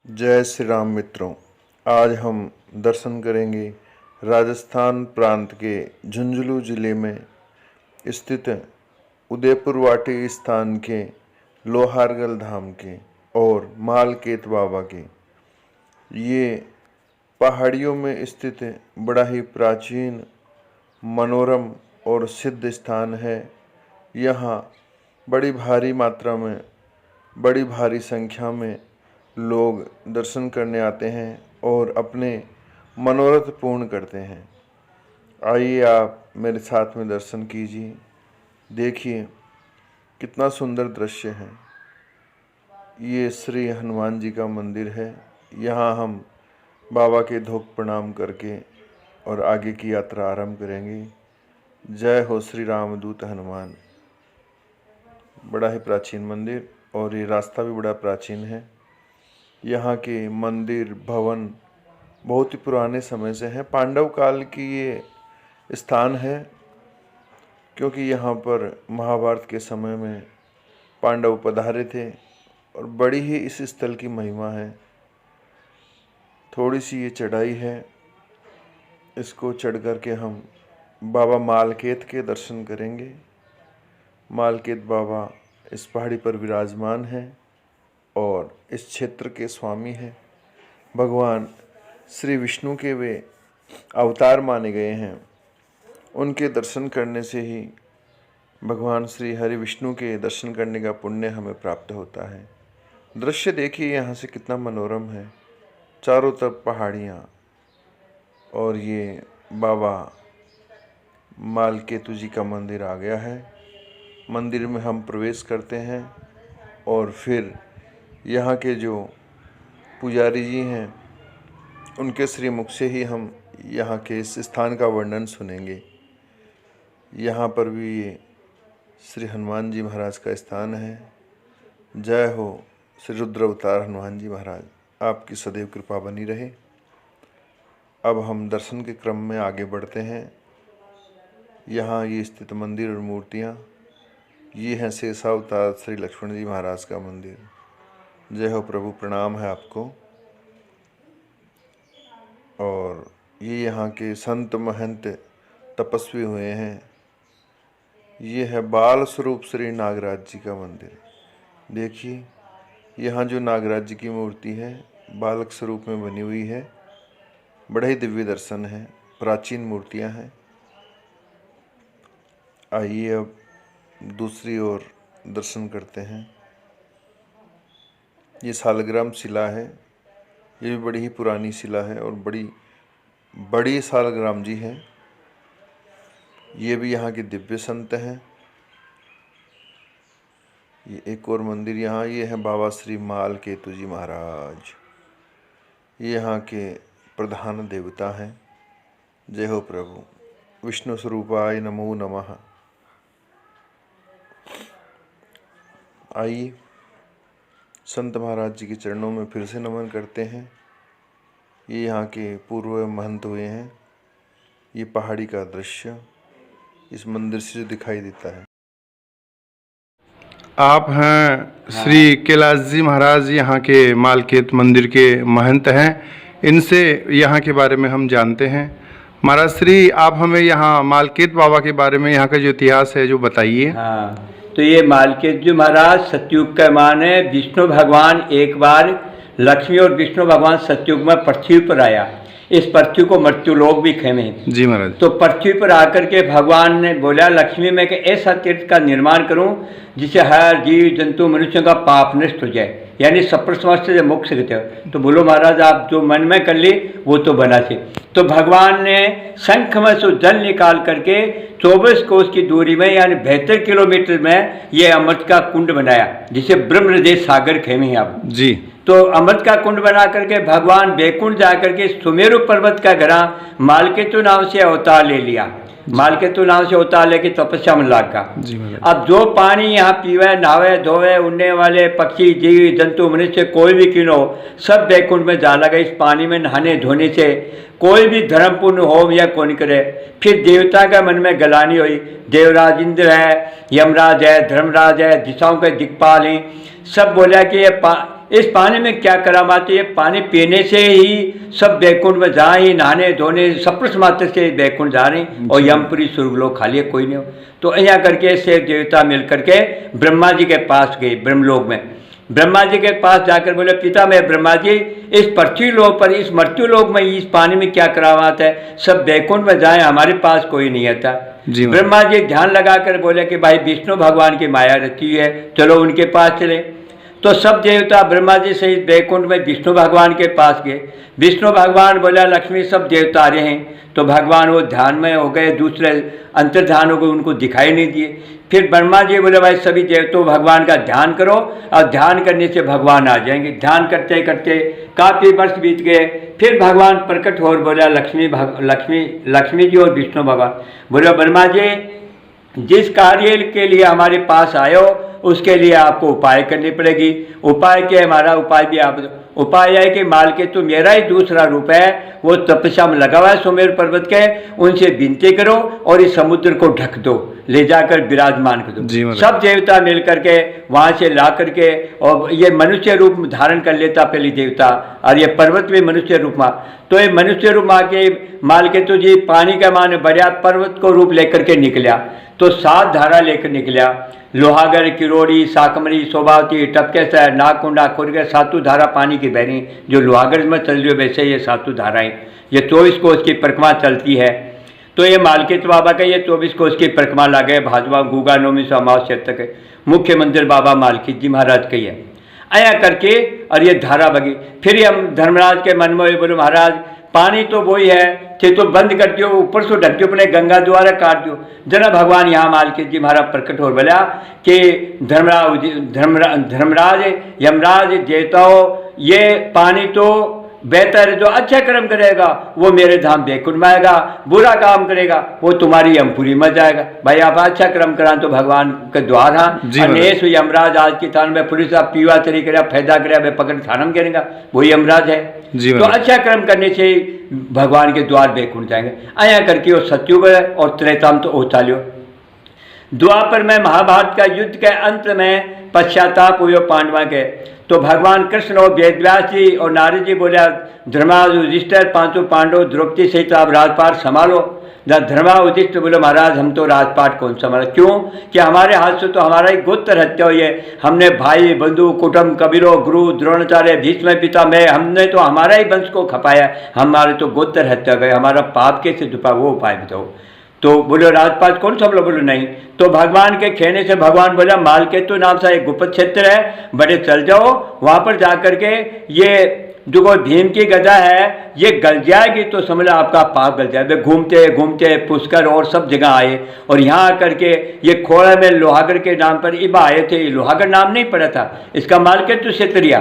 जय श्री राम मित्रों। आज हम दर्शन करेंगे राजस्थान प्रांत के झुंझुनू जिले में स्थित उदयपुर वाटी स्थान के लोहारगल धाम के और मालकेत बाबा के। ये पहाड़ियों में स्थित बड़ा ही प्राचीन, मनोरम और सिद्ध स्थान है। यहाँ बड़ी भारी मात्रा में, बड़ी भारी संख्या में लोग दर्शन करने आते हैं और अपने मनोरथ पूर्ण करते हैं। आइए आप मेरे साथ में दर्शन कीजिए। देखिए कितना सुंदर दृश्य है। ये श्री हनुमान जी का मंदिर है। यहाँ हम बाबा के धूप प्रणाम करके और आगे की यात्रा आरंभ करेंगे। जय हो श्री रामदूत हनुमान। बड़ा ही प्राचीन मंदिर और ये रास्ता भी बड़ा प्राचीन है। यहाँ के मंदिर भवन बहुत ही पुराने समय से हैं। पांडव काल की ये स्थान है, क्योंकि यहाँ पर महाभारत के समय में पांडव पधारे थे और बड़ी ही इस स्थल की महिमा है। थोड़ी सी ये चढ़ाई है, इसको चढ़ कर के हम बाबा मालकेत के दर्शन करेंगे। मालकेत बाबा इस पहाड़ी पर विराजमान हैं और इस क्षेत्र के स्वामी हैं। भगवान श्री विष्णु के वे अवतार माने गए हैं। उनके दर्शन करने से ही भगवान श्री हरि विष्णु के दर्शन करने का पुण्य हमें प्राप्त होता है। दृश्य देखिए यहाँ से कितना मनोरम है। चारों तरफ पहाड़ियाँ और ये बाबा मालकेतु जी का मंदिर आ गया है। मंदिर में हम प्रवेश करते हैं और फिर यहाँ के जो पुजारी जी हैं उनके श्रीमुख से ही हम यहाँ के इस स्थान का वर्णन सुनेंगे। यहाँ पर भी ये श्री हनुमान जी महाराज का स्थान है। जय हो श्री रुद्र अवतार हनुमान जी महाराज, आपकी सदैव कृपा बनी रहे। अब हम दर्शन के क्रम में आगे बढ़ते हैं। यहाँ ये स्थित मंदिर और मूर्तियाँ, ये हैं शेषावतार श्री लक्ष्मण जी महाराज का मंदिर। जय हो प्रभु, प्रणाम है आपको। और ये यहाँ के संत महंत तपस्वी हुए हैं। ये है बाल स्वरूप श्री नागराज जी का मंदिर। देखिए यहाँ जो नागराज जी की मूर्ति है बालक स्वरूप में बनी हुई है। बड़ा ही दिव्य दर्शन है, प्राचीन मूर्तियाँ हैं। आइए अब दूसरी ओर दर्शन करते हैं। ये सालग्राम शिला है। ये भी बड़ी ही पुरानी शिला है और बड़ी सालग्राम जी है। ये भी यहाँ के दिव्य संत हैं। ये एक और मंदिर यहाँ, ये है बाबा श्री मालकेतु जी महाराज। ये यहाँ के प्रधान देवता हैं। जय हो प्रभु, विष्णु स्वरूपाय नमो नमः। आइए संत महाराज जी के चरणों में फिर से नमन करते हैं। ये यहाँ के पूर्व महंत हुए हैं। ये पहाड़ी का दृश्य इस मंदिर से जो दिखाई देता है। आप हैं श्री कैलाश जी महाराज, यहाँ के मालकेत मंदिर के महंत हैं। इनसे यहाँ के बारे में हम जानते हैं। महाराज श्री, आप हमें यहाँ मालकेत बाबा के बारे में, यहाँ का जो इतिहास है जो बताइए। हाँ, तो ये मालकेत जी महाराज सतयुग का मान है। विष्णु भगवान एक बार, लक्ष्मी और विष्णु भगवान सतयुग में पृथ्वी पर आया। इस पृथ्वी को मृत्यु लोक भी खेमे जी महाराज। तो पृथ्वी पर आकर के भगवान ने बोला लक्ष्मी में कि ऐसा तीर्थ का निर्माण करूं जिससे हर जीव जंतु मनुष्यों का पाप नष्ट हो जाए, यानी सप्र समाज से मोक्ष कहते हो। तो बोलो महाराज आप जो मन में कर ली वो तो बना से। तो भगवान ने शंख में से जल निकाल करके 24 कोस की दूरी में यानी 72 किलोमीटर में ये अमृत का कुंड बनाया, जिसे ब्रह्मदेव सागर खेमे आप जी। तो अमृत का कुंड बना करके भगवान बैकुंठ जाकर के सुमेरु पर्वत का घरा मालकेतु नाम से अवतार ले लिया। मालकेतु नाम से अवतार लेके तपस्या में लागा। अब जो पानी यहाँ पीवे, नहावे, धोवे, उड़ने वाले पक्षी, जीव जंतु, मनुष्य कोई भी किनो सब बैकुंठ में जा लगा। इस पानी में नहाने धोने से कोई भी धर्मपूर्ण होम या कौन करे। फिर देवता का मन में गलानी हुई। देवराज इंद्र है, यमराज है, धर्मराज है, दिशाओं के दिक्पाल हैं। सब बोला कि ये इस पानी में क्या करामात है? ये पानी पीने से ही सब बैकुंठ में जहाँ ही नहाने धोने सप्रस मात्र से बैकुंठ जा रहे हैं और यमपुरी स्वर्गलोक खाली है, कोई नहीं हो। तो यहाँ करके से देवता मिल करके ब्रह्मा जी के पास गए ब्रह्मलोक में। ब्रह्मा जी के पास जाकर बोले, पिता मैं ब्रह्मा जी, इस पृथ्वी लोक पर, इस मृत्यु लोक में इस पानी में क्या करामात है? सब बैकुंठ में जाए, हमारे पास कोई नहीं आता। ब्रह्मा जी ध्यान लगाकर बोले कि भाई विष्णु भगवान की माया रहती है, चलो उनके पास चले। तो सब देवता ब्रह्मा जी सहित बैकुंठ में विष्णु भगवान के पास गए। विष्णु भगवान बोला लक्ष्मी सब देवता आ रहे हैं। तो भगवान वो ध्यान में हो गए, दूसरे अंतर्ध्यान हो गए, उनको दिखाई नहीं दिए। फिर ब्रह्मा जी बोले भाई सभी देवताओं भगवान का ध्यान करो, और ध्यान करने से भगवान आ जाएंगे। ध्यान करते करते काफ़ी वर्ष बीत गए। फिर भगवान प्रकट हो और बोला लक्ष्मी जी और विष्णु भगवान बोले, ब्रह्मा जी जिस कार्य के लिए हमारे पास आयो उसके लिए आपको उपाय करनी पड़ेगी। उपाय क्या? हमारा उपाय भी आप, उपाय है कि मालकेतु मेरा ही दूसरा रूप है, वो तपस्या में लगा हुआ है सुमेर पर्वत के, उनसे विनती करो और इस समुद्र को ढक दो, ले जाकर विराजमान कर दो। सब देवता मिल करके वहाँ से ला करके, और ये मनुष्य रूप धारण कर लेता पहले देवता, और ये पर्वत भी मनुष्य रूप में। तो ये मनुष्य रूप में आके मालकेतु जी पानी का मान बढ़िया पर्वत को रूप लेकर के निकलिया। तो 7 धारा लेकर निकलिया, लोहागर, किरोड़ी, साकमरी, शोभावती, टपकेसर, नागकुंडा, खुरगे, 7 धारा पानी की बहनी जो लोहागर में चल रही है, वैसे ये 7 धाराएं, ये 24 कोस की परिक्रमा चलती है। तो ये मालकेतु बाबा का ये 24 कोस की परिक्रमा लगे, भाजपा गुगा नौमी से अमावस्या तक मुख्य मंदिर बाबा मालकेत जी महाराज का ही है। आया करके और ये धारा बगी। फिर हम धर्मराज के मन में बोले, महाराज पानी तो वही है, थे तो बंद कर दियो, ऊपर से ढक दियो, अपने गंगा द्वारा काट दियो। जना भगवान यहाँ मालकेत जी महाराज प्रकट हो बोला कि धर्मराज यमराज देवताओं, ये पानी तो बेहतर है, जो अच्छा कर्म करेगा वो मेरे धाम बैकुंठ में आएगा, बुरा काम करेगा वो तुम्हारी यमपुरी में जाएगा। भाई आप अच्छा कर्म करा तो भगवान के द्वार। हाँ अनेश यमराज आज की थान में पुलिस आप पीवा तरी करे, फायदा करे, वे पकड़ थानम करेगा, वो यमराज है। तो अच्छा कर्म करने से भगवान के द्वार बैकुंठ जाएंगे। आया करके वो सत्युग और त्रेताम तो ओचालियो। द्वापर में महाभारत का युद्ध के अंत में पश्चाताप हुए पांडवा के। तो भगवान कृष्ण और वेदव्यास जी और नारद जी बोले, धर्मराज युधिष्ठिर, 5 पांडव, द्रौपदी सहित आप राजपाट संभालो। धर्मराज युधिष्ठिर बोले, महाराज हम तो राजपाट कौन संभाला? क्यों कि हमारे हाथ से तो हमारा ही गोत्र हत्या हुई है। हमने भाई बंधु कुटुंब कबीरों गुरु द्रोणाचार्य भीष्म पिता मैं, हमने तो हमारा ही वंश को खपाया, हमारे तो गोत्र हत्या गए, हमारा पाप कैसे दुपा, वो उपाय बताओ। तो बोलो राजपाट कौन सा? बोलो नहीं। तो भगवान के कहने से भगवान बोला, मालकेतु नाम सा एक गुप्त क्षेत्र है, बड़े चल जाओ वहाँ पर जा करके ये जो कोई भीम की गदा है ये गल जाएगी तो समझ लो आपका पाप गल जाए। वे घूमते घूमते पुष्कर और सब जगह आए, और यहाँ आकर के ये खोड़ा में लोहागर के नाम पर इबा आए थे। लोहागर नाम नहीं पड़ा था, इसका मालकेतु क्षेत्रिया।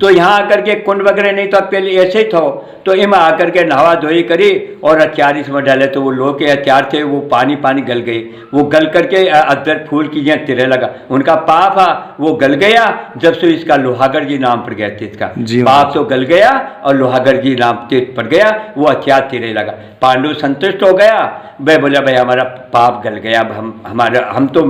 तो यहाँ आकर के कुंड वगैरह नहीं था, पहले ऐसे ही था। तो इमा आकर के नहावा धोई करी और हथियार इसमें डाले, तो वो लोग के हथियार थे वो पानी गल गई। वो गल करके अदर फूल की यहाँ तिरे लगा, उनका पाप वो गल गया। जब से इसका लोहागर जी नाम पड़ गया, इसका पाप तो गल गया और लोहागर जी नाम तीर्थ पड़ गया, वो हथियार तिरे लगा। पांडु संतुष्ट हो गया, वह बोला भाई हमारा पाप गल गया, हम तो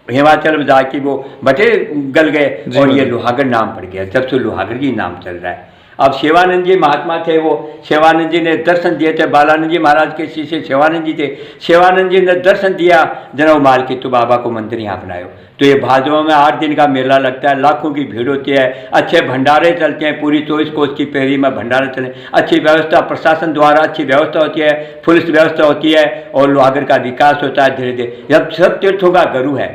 हिमाचल में जाके वो बटे गल गए और ये लोहागर नाम पड़ गया। जब से लोहागर जी नाम चल रहा है। अब शिवानंद जी महात्मा थे, वो शिवानंद जी ने दर्शन दिए थे, बालानंद जी महाराज के शिष्य शिवानंद जी थे। शिवानंद जी ने दर्शन दिया, जना मालकेतु बाबा को मंदिर यहाँ बनायो। तो ये भादों में 8 दिन का मेला लगता है, लाखों की भीड़ होती है, अच्छे भंडारे चलते हैं, पूरी 24 कोस की पेरी में भंडारे चले, अच्छी व्यवस्था प्रशासन द्वारा अच्छी व्यवस्था होती है, पुलिस व्यवस्था होती है, और लोहागर का विकास होता है धीरे धीरे। अब सब तीर्थों का गुरु है।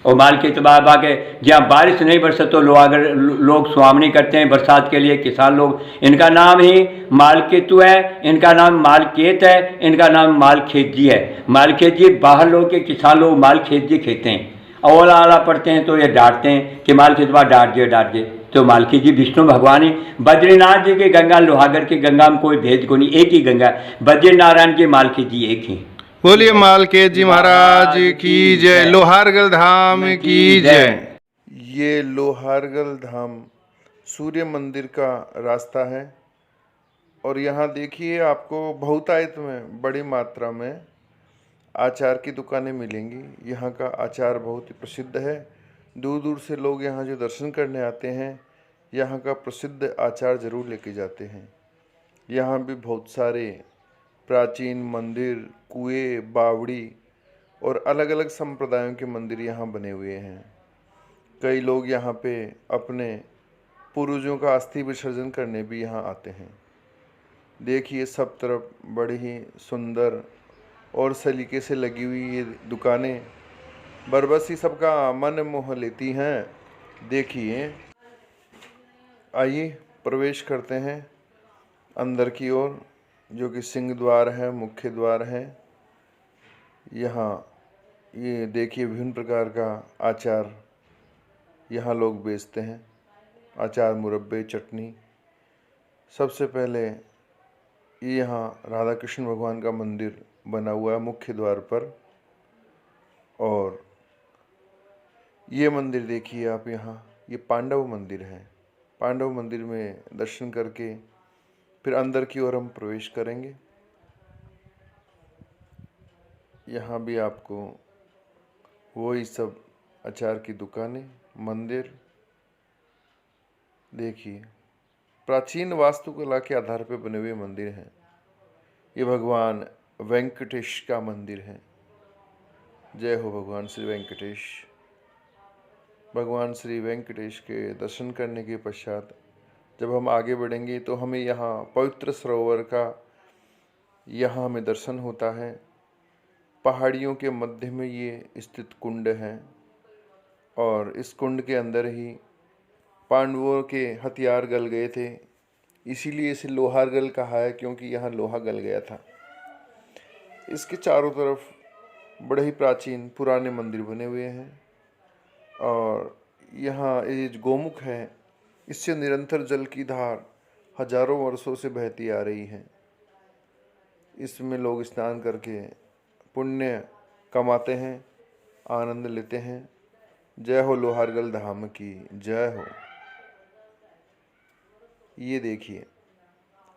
और मालकेतु बाबा के जहाँ बारिश नहीं बरसे तो लोग सुहावनी करते हैं बरसात के लिए, किसान लोग। इनका नाम ही मालकेतु है, इनका नाम मालकेत है, इनका नाम मालखेत जी है। मालखेत जी बाहर लोग के किसान लोग मालखेत जी कहते हैं। अवला आला पढ़ते हैं तो ये डांटते हैं कि मालखेत बा डांट दिए। तो मालखेत जी विष्णु भगवान ही, बद्रीनाथ जी की गंगा लोहागर की गंगा में कोई भेद को नहीं, एक ही गंगा। बद्रीनारायण जी मालखेत जी एक ही। बोलिए मालकेत जी महाराज की जय, लोहारगल धाम की जय। ये लोहारगल धाम सूर्य मंदिर का रास्ता है, और यहाँ देखिए आपको बहुतायत में बड़ी मात्रा में आचार की दुकानें मिलेंगी। यहाँ का आचार बहुत ही प्रसिद्ध है, दूर दूर से लोग यहाँ जो दर्शन करने आते हैं यहाँ का प्रसिद्ध आचार जरूर लेके जाते हैं। यहाँ भी बहुत सारे प्राचीन मंदिर, कुएं, बावड़ी और अलग अलग संप्रदायों के मंदिर यहाँ बने हुए हैं। कई लोग यहाँ पे अपने पूर्वजों का अस्थि विसर्जन करने भी यहाँ आते हैं। देखिए सब तरफ बड़ी ही सुंदर और सलीके से लगी हुई ये दुकानें बरबस ही सबका मन मोह लेती हैं। देखिए, आइए प्रवेश करते हैं अंदर की ओर, जो कि सिंह द्वार है, मुख्य द्वार है। यहाँ ये देखिए विभिन्न प्रकार का अचार यहाँ लोग बेचते हैं, अचार, मुरब्बे, चटनी। सबसे पहले ये यहाँ राधा कृष्ण भगवान का मंदिर बना हुआ है मुख्य द्वार पर। और ये मंदिर देखिए आप, यहाँ ये पांडव मंदिर है। पांडव मंदिर में दर्शन करके फिर अंदर की ओर हम प्रवेश करेंगे। यहाँ भी आपको वही सब अचार की दुकानें, मंदिर देखिए, प्राचीन वास्तुकला के आधार पर बने हुए मंदिर हैं। ये भगवान वेंकटेश का मंदिर है। जय हो भगवान श्री वेंकटेश। भगवान श्री वेंकटेश के दर्शन करने के पश्चात जब हम आगे बढ़ेंगे तो हमें यहाँ पवित्र सरोवर का यहाँ हमें दर्शन होता है। पहाड़ियों के मध्य में ये स्थित कुंड है और इस कुंड के अंदर ही पांडवों के हथियार गल गए थे, इसीलिए इसे लोहारगल कहा है, क्योंकि यहाँ लोहा गल गया था। इसके चारों तरफ बड़े ही प्राचीन पुराने मंदिर बने हुए हैं और यहाँ ये जो गोमुख है, इससे निरंतर जल की धार हजारों वर्षों से बहती आ रही है। इसमें लोग स्नान करके पुण्य कमाते हैं, आनंद लेते हैं। जय हो लोहारगल धाम की जय हो। ये देखिए,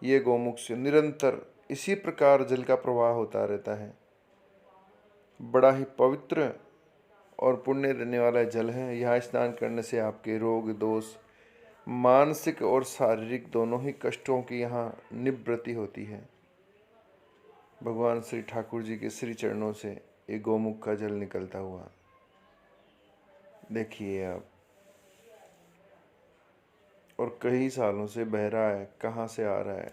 ये गोमुख से निरंतर इसी प्रकार जल का प्रवाह होता रहता है। बड़ा ही पवित्र और पुण्य देने वाला जल है। यहाँ स्नान करने से आपके रोग दोष, मानसिक और शारीरिक दोनों ही कष्टों की यहाँ निवृत्ति होती है। भगवान श्री ठाकुर जी के श्री चरणों से एक गोमुख का जल निकलता हुआ देखिए आप, और कई सालों से बह रहा है। कहाँ से आ रहा है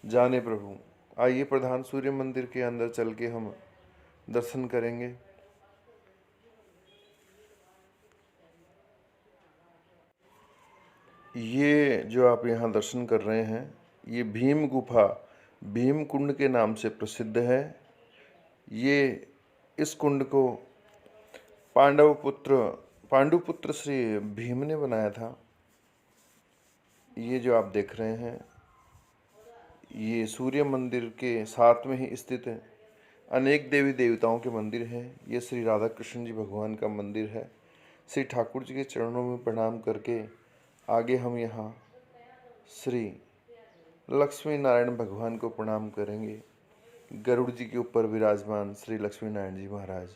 जाने प्रभु। आइए प्रधान सूर्य मंदिर के अंदर चल के हम दर्शन करेंगे। ये जो आप यहाँ दर्शन कर रहे हैं, ये भीम गुफा, भीम कुंड के नाम से प्रसिद्ध है। ये इस कुंड को पांडुपुत्र श्री भीम ने बनाया था। ये जो आप देख रहे हैं, ये सूर्य मंदिर के साथ में ही स्थित है। अनेक देवी देवताओं के मंदिर हैं। ये श्री राधा कृष्ण जी भगवान का मंदिर है। श्री ठाकुर जी के चरणों में प्रणाम करके आगे हम यहाँ श्री लक्ष्मी नारायण भगवान को प्रणाम करेंगे। गरुड़ जी के ऊपर विराजमान श्री लक्ष्मी नारायण जी महाराज।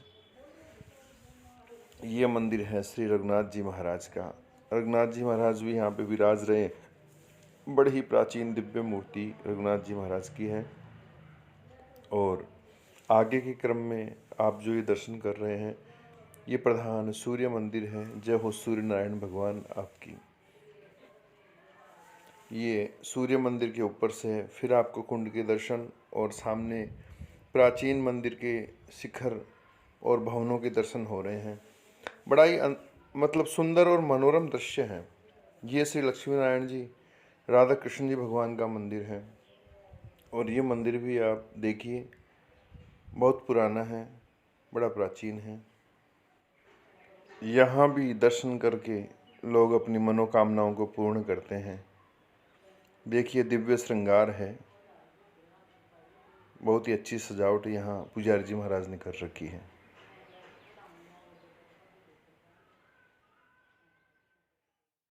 ये मंदिर है श्री रघुनाथ जी महाराज का। रघुनाथ जी महाराज भी यहाँ पे विराज रहे। बड़ी ही प्राचीन दिव्य मूर्ति रघुनाथ जी महाराज की है। और आगे के क्रम में आप जो ये दर्शन कर रहे हैं, ये प्रधान सूर्य मंदिर है। जय हो सूर्य नारायण भगवान आपकी। ये सूर्य मंदिर के ऊपर से फिर आपको कुंड के दर्शन और सामने प्राचीन मंदिर के शिखर और भवनों के दर्शन हो रहे हैं। बड़ा ही मतलब सुंदर और मनोरम दृश्य है। ये श्री लक्ष्मी नारायण जी, राधा कृष्ण जी भगवान का मंदिर है। और ये मंदिर भी आप देखिए बहुत पुराना है, बड़ा प्राचीन है। यहाँ भी दर्शन करके लोग अपनी मनोकामनाओं को पूर्ण करते हैं। देखिए दिव्य श्रृंगार है, बहुत ही अच्छी सजावट यहाँ पुजारी जी महाराज ने कर रखी है।